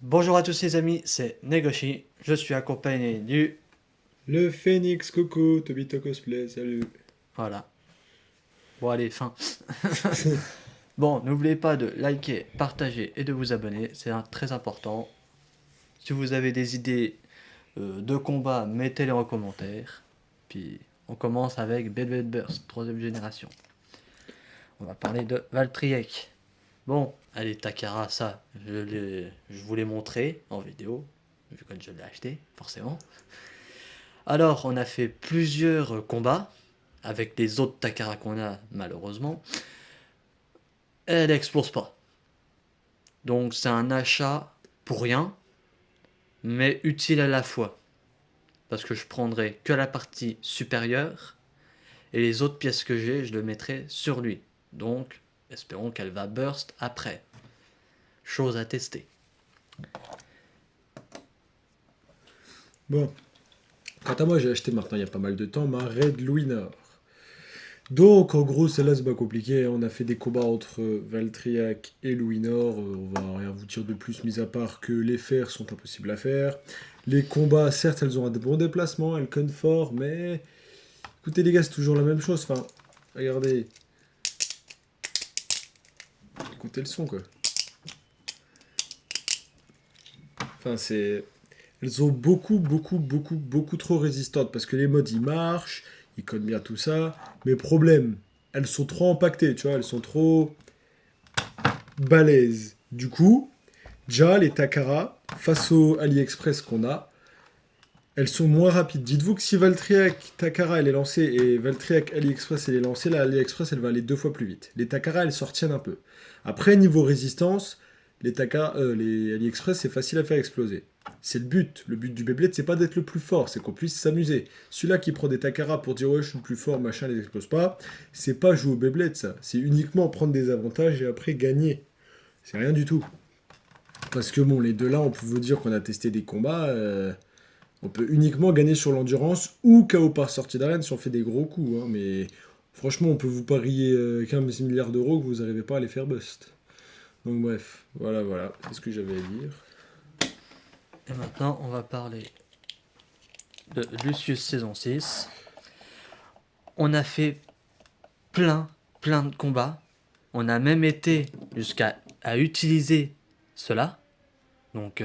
Bonjour à tous les amis, c'est Negoshi. Je suis accompagné du... Le Phoenix, coucou, Tobito Cosplay, salut. Voilà. Bon allez, fin. Bon, n'oubliez pas de liker, partager et de vous abonner. C'est très important. Si vous avez des idées de combat, mettez-les en commentaire. Puis on commence avec Beyblade Burst, troisième génération. On va parler de Valtryek. Bon, allez Takara, ça, je vous l'ai montré en vidéo, vu que je l'ai acheté, forcément. Alors, on a fait plusieurs combats avec les autres Takara qu'on a, malheureusement. Elle explose pas. Donc, c'est un achat pour rien, mais utile à la fois. Parce que je prendrai que la partie supérieure et les autres pièces que j'ai, je le mettrai sur lui. Donc, espérons qu'elle va burst après. Chose à tester. Bon, quant à moi, j'ai acheté maintenant il y a pas mal de temps ma Red Luinor. Donc, en gros, celle-là, c'est pas compliqué, hein. On a fait des combats entre Valtryek et Luinor. On va rien vous dire de plus, mis à part que les fers sont impossibles à faire. Les combats, certes, elles ont un bon déplacement, elles connent fort, mais. Écoutez, les gars, c'est toujours la même chose. Enfin, regardez. Écoutez le son, quoi. Enfin, c'est. Elles sont beaucoup trop résistantes parce que les mods ils marchent, ils codent bien tout ça. Mais problème, elles sont trop impactées, tu vois, elles sont trop balèzes. Du coup, déjà les Takara, face au AliExpress qu'on a, elles sont moins rapides. Dites-vous que si Valtryek Takara elle est lancée et Valtryek AliExpress elle est lancée, la AliExpress elle va aller deux fois plus vite. Les Takara elles se retiennent un peu. Après, niveau résistance, les AliExpress c'est facile à faire exploser. C'est le but. Le but du Beyblade, c'est pas d'être le plus fort, c'est qu'on puisse s'amuser. Celui-là qui prend des Takara pour dire ouais, je suis le plus fort, machin, les explose pas, c'est pas jouer au Beyblade ça. C'est uniquement prendre des avantages et après gagner. C'est rien du tout. Parce que bon, les deux là, on peut vous dire qu'on a testé des combats. On peut uniquement gagner sur l'endurance ou KO par sortie d'arène si on fait des gros coups, hein. Mais franchement, on peut vous parier 15 milliards d'euros que vous n'arrivez pas à les faire bust. Donc bref, voilà, c'est ce que j'avais à dire. Et maintenant, on va parler de Lucius saison 6. On a fait plein de combats. On a même été jusqu'à utiliser cela. Donc,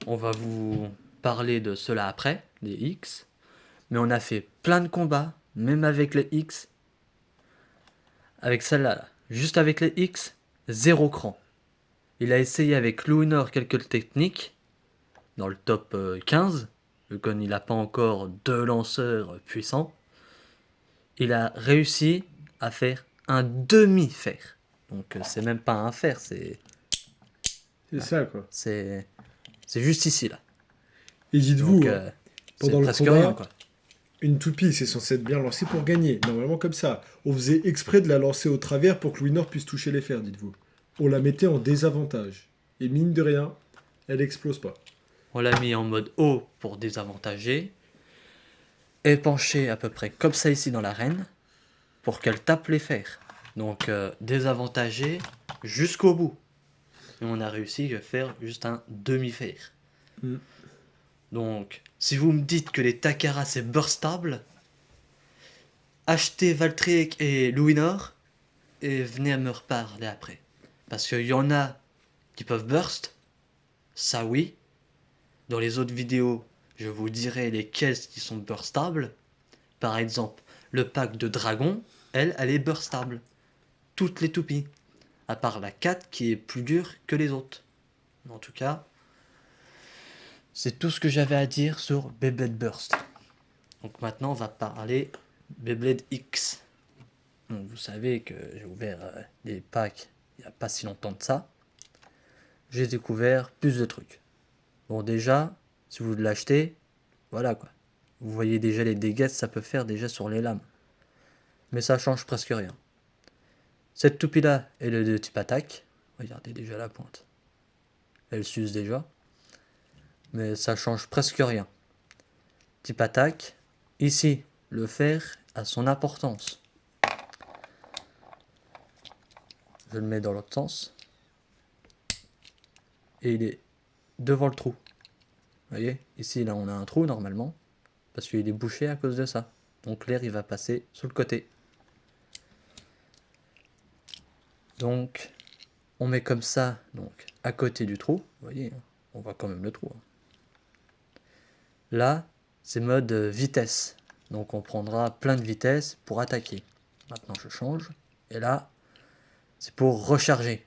on va vous parler de cela après, les X. Mais on a fait plein de combats, même avec les X. Avec celle-là, juste avec les X, zéro cran. Il a essayé avec Luinor quelques techniques, dans le top 15, vu qu'il n'a pas encore deux lanceurs puissants. Il a réussi à faire un demi-fer. Donc c'est même pas un fer, C'est ça, quoi. c'est c'est juste ici là. Et Donc dites-vous, hein, c'est pendant le presque rien combat, quoi. une toupie, c'est censé être bien lancée pour gagner. Normalement comme ça. On faisait exprès de la lancer au travers pour que Winner puisse toucher les fers, dites-vous. On la mettait en désavantage. Et mine de rien, elle explose pas. On l'a mis en mode haut pour désavantager, épanché à peu près comme ça ici dans l'arène, pour qu'elle tape les fers. Donc désavantagé jusqu'au bout. Et on a réussi à faire juste un demi-fer. Hmm. Donc si vous me dites que les Takara c'est burstable, achetez Valtryek et Luinor et venez à me reparler après. Parce qu'il y en a qui peuvent burst, ça oui. Dans les autres vidéos, je vous dirai lesquelles qui sont burstables. Par exemple, le pack de dragon, elle est burstable. Toutes les toupies. À part la 4 qui est plus dure que les autres. En tout cas, c'est tout ce que j'avais à dire sur Beyblade Burst. Donc maintenant, on va parler Beyblade X. Donc vous savez que j'ai ouvert les packs il n'y a pas si longtemps de ça. J'ai découvert plus de trucs. Bon déjà, si vous l'achetez, voilà quoi. Vous voyez déjà les dégâts que ça peut faire déjà sur les lames. Mais ça change presque rien. Cette toupie là, elle est de type attaque. Regardez déjà la pointe. Elle s'use déjà. Mais ça change presque rien. Type attaque. Ici, le fer a son importance. Je le mets dans l'autre sens. Et il est devant le trou. Vous voyez, ici, là, on a un trou normalement, parce qu'il est bouché à cause de ça. Donc l'air, il va passer sur le côté. Donc, on met comme ça, donc, à côté du trou. Vous voyez, on voit quand même le trou. Là, c'est mode vitesse. Donc, on prendra plein de vitesse pour attaquer. Maintenant, je change. Et là, c'est pour recharger.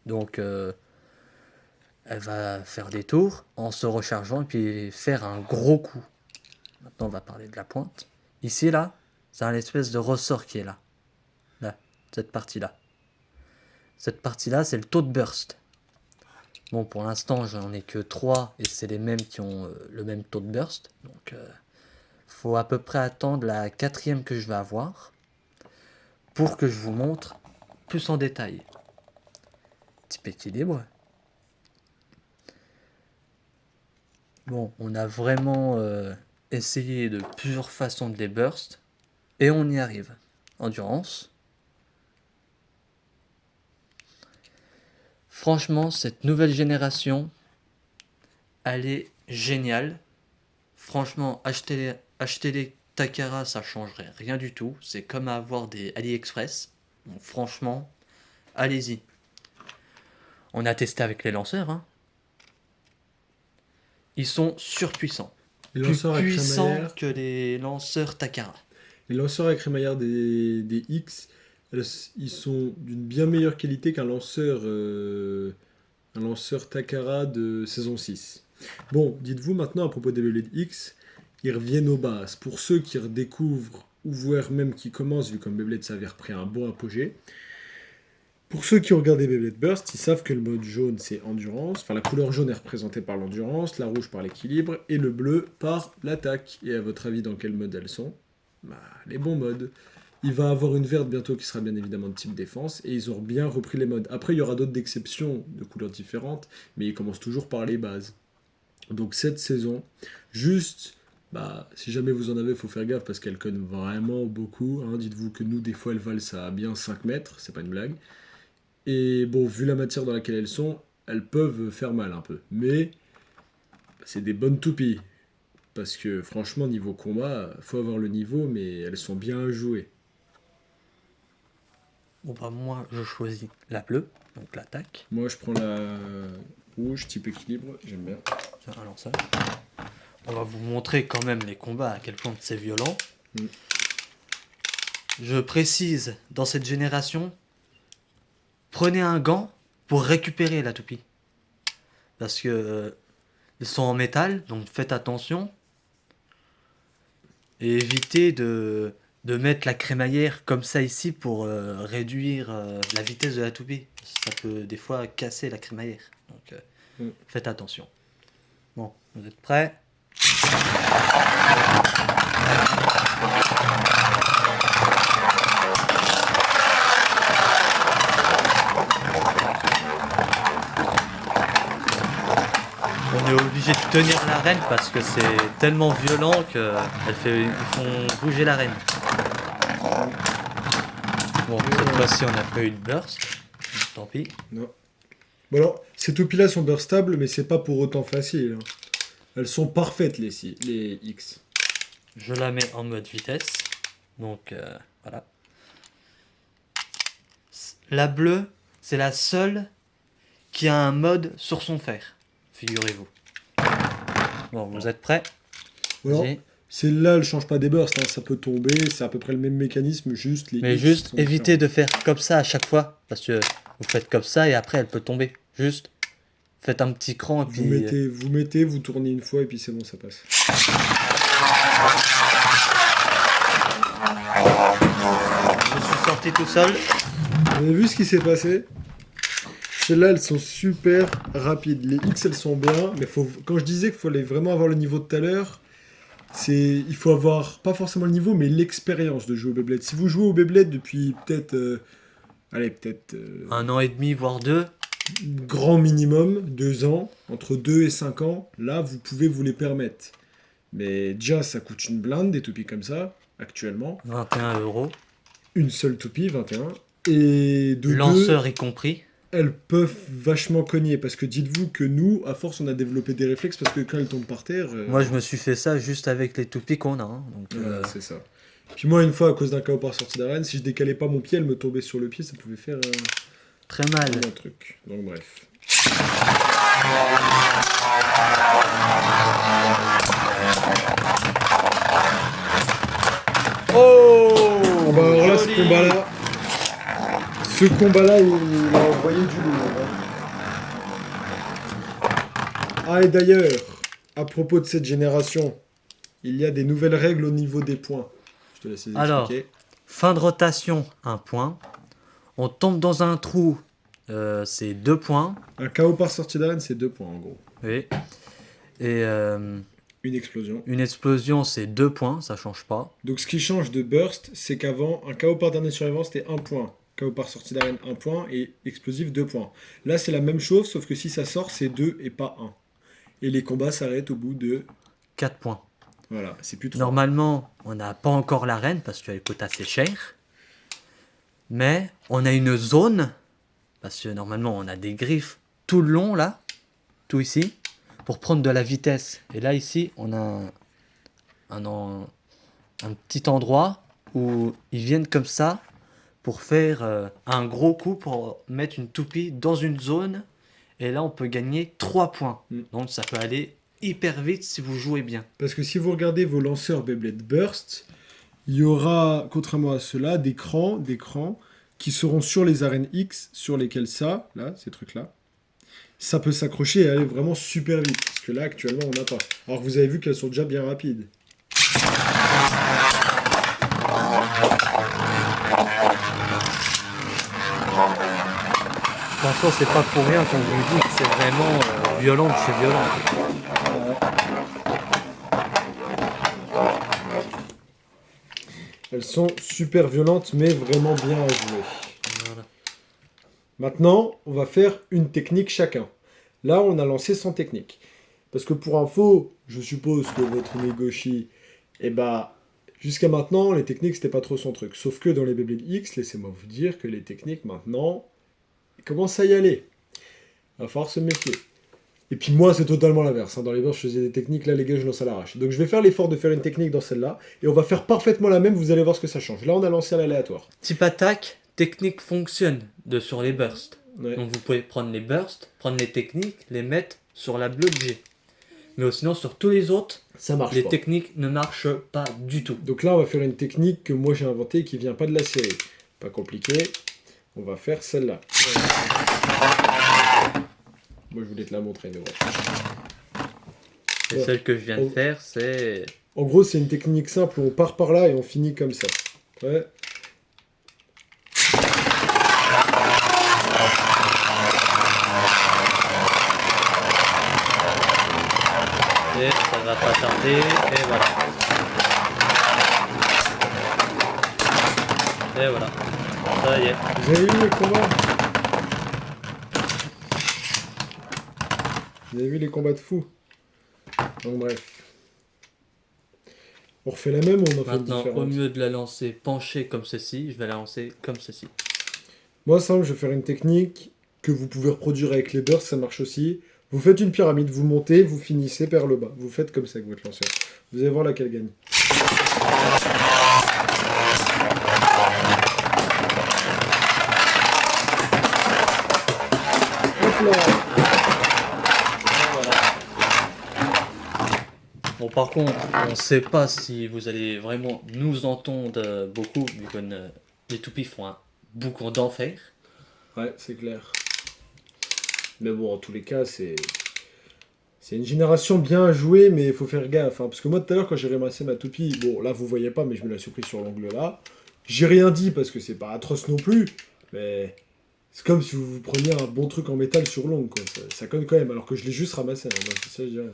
Donc, elle va faire des tours en se rechargeant et puis faire un gros coup. Maintenant, on va parler de la pointe. Ici, là, c'est un espèce de ressort qui est là. Là, cette partie-là. Cette partie-là, c'est le taux de burst. Bon, pour l'instant, j'en ai que 3 et c'est les mêmes qui ont le même taux de burst. Donc, faut à peu près attendre la 4e que je vais avoir pour que je vous montre plus en détail. Type équilibre. Bon, on a vraiment essayé de plusieurs façons de les burst et on y arrive. Endurance. Franchement, cette nouvelle génération, elle est géniale. Franchement, acheter les Takara, ça changerait rien du tout. C'est comme avoir des AliExpress. Donc, franchement, allez-y. On a testé avec les lanceurs. Hein. Ils sont surpuissants. Les Plus lanceurs à puissants crémaillère, que les lanceurs Takara. les lanceurs à crémaillère des X, ils sont d'une bien meilleure qualité un lanceur Takara de saison 6. Bon, dites-vous maintenant à propos des Beyblade X, ils reviennent aux bases. Pour ceux qui redécouvrent, ou voire même qui commencent, vu comme Beyblade ça avait repris un bon apogée, pour ceux qui ont regardé Beyblade Burst, ils savent que le mode jaune c'est endurance, enfin la couleur jaune est représentée par l'endurance, la rouge par l'équilibre, et le bleu par l'attaque. Et à votre avis, dans quel mode elles sont? Bah, les bons modes. Il va avoir une verte bientôt qui sera bien évidemment de type défense, et ils ont bien repris les modes. Après, il y aura d'autres exceptions de couleurs différentes, mais ils commencent toujours par les bases. Donc cette saison, juste, bah, si jamais vous en avez, il faut faire gaffe parce qu'elles connent vraiment beaucoup. Hein. Dites-vous que nous, des fois, elles valent ça à bien 5 mètres, c'est pas une blague. Et bon, vu la matière dans laquelle elles sont, elles peuvent faire mal un peu. Mais c'est des bonnes toupies. Parce que franchement, niveau combat, faut avoir le niveau, mais elles sont bien jouées. Bon bah moi, je choisis la bleue, donc l'attaque. Moi, je prends la rouge, type équilibre, j'aime bien. Tiens, un lanceur. On va vous montrer quand même les combats, à quel point c'est violent. Mm. Je précise, dans cette génération, prenez un gant pour récupérer la toupie. Parce que ils sont en métal, donc faites attention. Et évitez de mettre la crémaillère comme ça ici pour réduire la vitesse de la toupie. Ça peut des fois casser la crémaillère. Donc faites attention. Bon, vous êtes prêts? On est obligé de tenir l'arène parce que c'est tellement violent ils font bouger l'arène. Bon, cette fois-ci on a pas eu de burst. Tant pis. Non. Bon alors, ces toupies-là sont burstables, mais c'est pas pour autant facile. Hein. Elles sont parfaites, les X. Je la mets en mode vitesse. Donc voilà. La bleue, c'est la seule qui a un mode sur son fer. Figurez-vous. Bon, vous êtes prêts? Alors, Vas-y. celle-là, elle change pas des bursts, hein. Ça peut tomber, c'est à peu près le même mécanisme, juste les Mais X juste sont évitez de faire comme ça à chaque fois. Parce que vous faites comme ça et après elle peut tomber. Juste faites un petit cran et puis. vous tournez une fois et puis c'est bon, ça passe. Je suis sorti tout seul. Vous avez vu ce qui s'est passé? Celles-là, elles sont super rapides. Les X, elles sont bien, mais quand je disais qu'il fallait vraiment avoir le niveau de tout à l'heure, il faut avoir, pas forcément le niveau, mais l'expérience de jouer au Beyblade. Si vous jouez au Beyblade depuis peut-être... Un an et demi, voire 2. grand minimum, 2 ans, entre 2 et 5 ans, là, vous pouvez vous les permettre. Mais déjà, ça coûte une blinde, des toupies comme ça, actuellement. 21 €. Une seule toupie, 21. Et de Lanceur y compris. elles peuvent vachement cogner. Parce que dites-vous que nous, à force, on a développé des réflexes parce que quand elles tombent par terre. Moi, je me suis fait ça juste avec les toupies qu'on a. Hein, donc, Voilà, c'est ça. Puis moi, une fois, à cause d'un KO par sortie d'arène, si je décalais pas mon pied, elle me tombait sur le pied, ça pouvait faire très mal. un truc. Donc bref. Oh Ah bah alors là, joli. ce combat-là, il a envoyé du lourd. Hein. Ah, et d'ailleurs, à propos de cette génération, il y a des nouvelles règles au niveau des points. Je te laisse les expliquer. Alors, fin de rotation, 1 point. On tombe dans un trou, c'est 2 points. Un KO par sortie d'arène, c'est 2 points en gros. Oui. Et Une explosion. une explosion, c'est 2 points, ça change pas. Donc ce qui change de burst, c'est qu'avant, un KO par dernier survivant, c'était 1 point. KO par sortie d'arène, 1 point. Et explosif, 2 points. Là, c'est la même chose, sauf que si ça sort, c'est 2 et pas 1. Et les combats s'arrêtent au bout de... 4 points. Voilà, c'est plus 3. Normalement, on n'a pas encore l'arène parce qu'elle coûte assez cher. Mais on a une zone, parce que normalement on a des griffes tout le long là, tout ici, pour prendre de la vitesse. Et là ici, on a un petit endroit où ils viennent comme ça pour faire un gros coup, pour mettre une toupie dans une zone. Et là, on peut gagner 3 points. Donc ça peut aller hyper vite si vous jouez bien. Parce que si vous regardez vos lanceurs Beyblade Burst, il y aura, contrairement à ceux-là, des crans qui seront sur les arènes X, sur lesquels ça, là, ces trucs-là, ça peut s'accrocher et aller vraiment super vite. Parce que là, actuellement, on n'a pas. Alors que vous avez vu qu'elles sont déjà bien rapides. Franchement, c'est pas pour rien qu'on vous dit que c'est vraiment violent de chez violent. Elles sont super violentes, mais vraiment bien à jouer. Voilà. Maintenant, on va faire une technique chacun. Là, on a lancé 100 techniques. Parce que pour info, je suppose que votre Negoshi, eh ben, jusqu'à maintenant, les techniques, c'était pas trop son truc. Sauf que dans les Beyblade X, laissez-moi vous dire que les techniques, maintenant, il commence à y aller. Il va falloir se méfier. Et puis moi, c'est totalement l'inverse. Hein. Dans les bursts, je faisais des techniques, là, les gars, je lance à l'arrache. Donc je vais faire l'effort de faire une technique dans celle-là, et on va faire parfaitement la même, vous allez voir ce que ça change. Là, on a lancé à l'aléatoire. Type attaque, technique fonctionne sur les bursts. Ouais. Donc vous pouvez prendre les bursts, prendre les techniques, les mettre sur la bloc G. Mais sinon, sur tous les autres, Ça marche les pas. techniques ne marchent pas du tout. Donc là, on va faire une technique que moi j'ai inventée qui vient pas de la série. Pas compliqué. On va faire celle-là. Moi, je voulais te la montrer, mais bon. Et Ouais. celle que je viens de faire, c'est... En gros, c'est une technique simple où on part par là et on finit comme ça. Ouais. Et ça va pas tarder, et voilà. Et voilà. Ça y est. Vous avez vu les combats? Vous avez vu les combats de fous? Donc bref. On refait la même ou on en fait une Maintenant, différente? au mieux de la lancer penchée comme ceci, je vais la lancer comme ceci. Moi, simple, je vais faire une technique que vous pouvez reproduire avec les bursts, ça marche aussi. Vous faites une pyramide, vous montez, vous finissez par le bas. Vous faites comme ça avec votre lanceur. Vous allez voir laquelle gagne. Hop là. Bon, par contre, on ne sait pas si vous allez vraiment nous entendre beaucoup, vu que les toupies font un boucan d'enfer. Ouais, c'est clair. Mais bon, en tous les cas, c'est une génération bien à jouer, mais il faut faire gaffe. Hein, parce que moi, tout à l'heure, quand j'ai ramassé ma toupie, bon, là, vous voyez pas, mais je me la suis pris sur l'angle là. J'ai rien dit parce que c'est pas atroce non plus, mais c'est comme si vous preniez un bon truc en métal sur l'ongle, quoi. Ça conne quand même, alors que je l'ai juste ramassé. Hein, moi, c'est ça, je dis rien.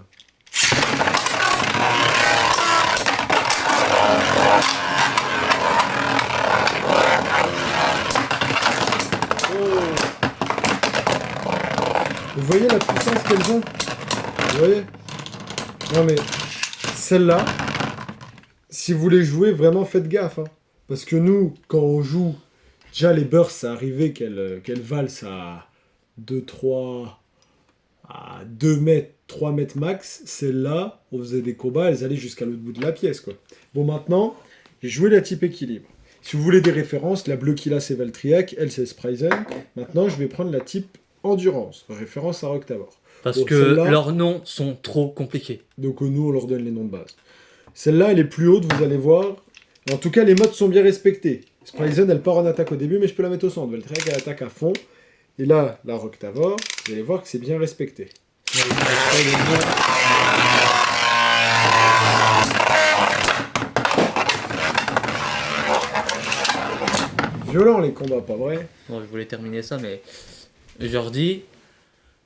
Vous voyez la puissance qu'elles ont? Vous voyez? Non mais, celle-là, si vous voulez jouer, vraiment faites gaffe. Hein. Parce que nous, quand on joue, déjà les bursts, ça arrivait qu'elles valent 2, 3, à 2 mètres, 3 mètres max. Celle-là, on faisait des combats, elles allaient jusqu'à l'autre bout de la pièce, quoi. Bon, maintenant, j'ai joué la type équilibre. Si vous voulez des références, la bleue qu'il a, c'est Valtryek, elle, c'est Spryzen. Maintenant, je vais prendre la type endurance, référence à Roctavor. Parce Bon, que celle-là- leurs noms sont trop compliqués. Donc nous, on leur donne les noms de base. Celle-là, elle est plus haute, vous allez voir. En tout cas, les modes sont bien respectés. Spryzen, elle part en attaque au début, mais je peux la mettre au centre. Valtryek, elle attaque à fond. Et là, la Roctavor, vous allez voir que c'est bien respecté. Violent les combats, pas vrai? Bon, je voulais terminer ça, mais je leur dis,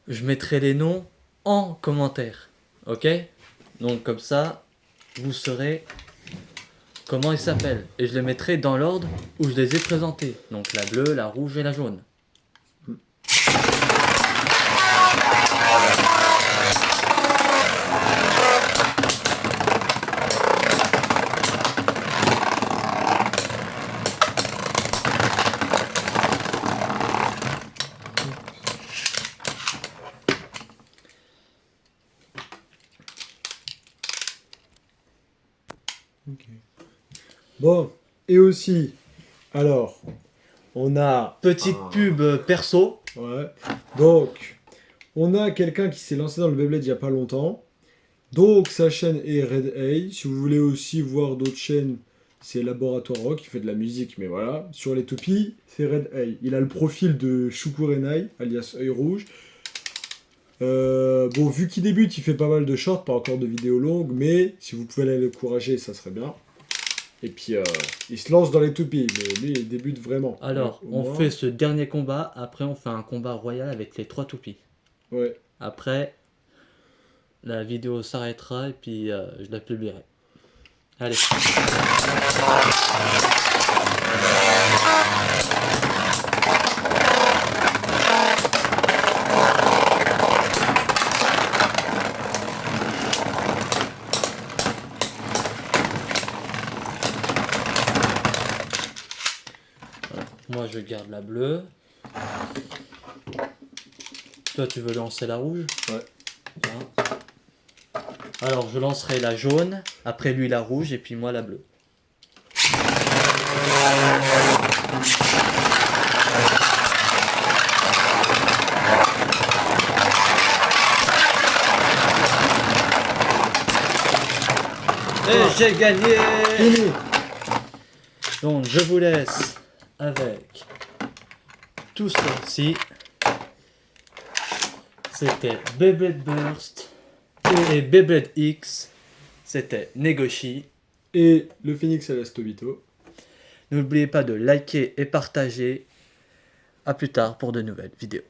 je mettrai les noms en commentaire. Ok? Donc comme ça, vous saurez comment ils s'appellent. Et je les mettrai dans l'ordre où je les ai présentés. Donc la bleue, la rouge et la jaune. Bon, et aussi, alors, on a... Petite pub perso. Ouais. Donc, on a quelqu'un qui s'est lancé dans le Beyblade il y a pas longtemps. Donc, sa chaîne est Red A. Si vous voulez aussi voir d'autres chaînes, c'est Laboratoire Rock, qui fait de la musique, mais voilà. Sur les toupies, c'est Red A. Il a le profil de Shukurenai, alias œil rouge. Bon, vu qu'il débute, il fait pas mal de shorts, pas encore de vidéos longues, mais si vous pouvez aller l'encourager, ça serait bien. Et puis, il se lance dans les toupies, mais lui, il débute vraiment. Alors, Donc, au on moins- fait ce dernier combat. Après, on fait un combat royal avec les 3 toupies. Ouais. Après, la vidéo s'arrêtera et puis je la publierai. Allez. Voilà. Moi, je garde la bleue. Toi, tu veux lancer la rouge? Ouais. Bien. Alors, je lancerai la jaune, après lui la rouge, et puis moi la bleue. Et j'ai gagné! Fini. Donc, je vous laisse avec tout ceci. C'était Beyblade Burst et Beyblade X. C'était Negoshi. Et le Phoenix à la Stobito. N'oubliez pas de liker et partager. A plus tard pour de nouvelles vidéos.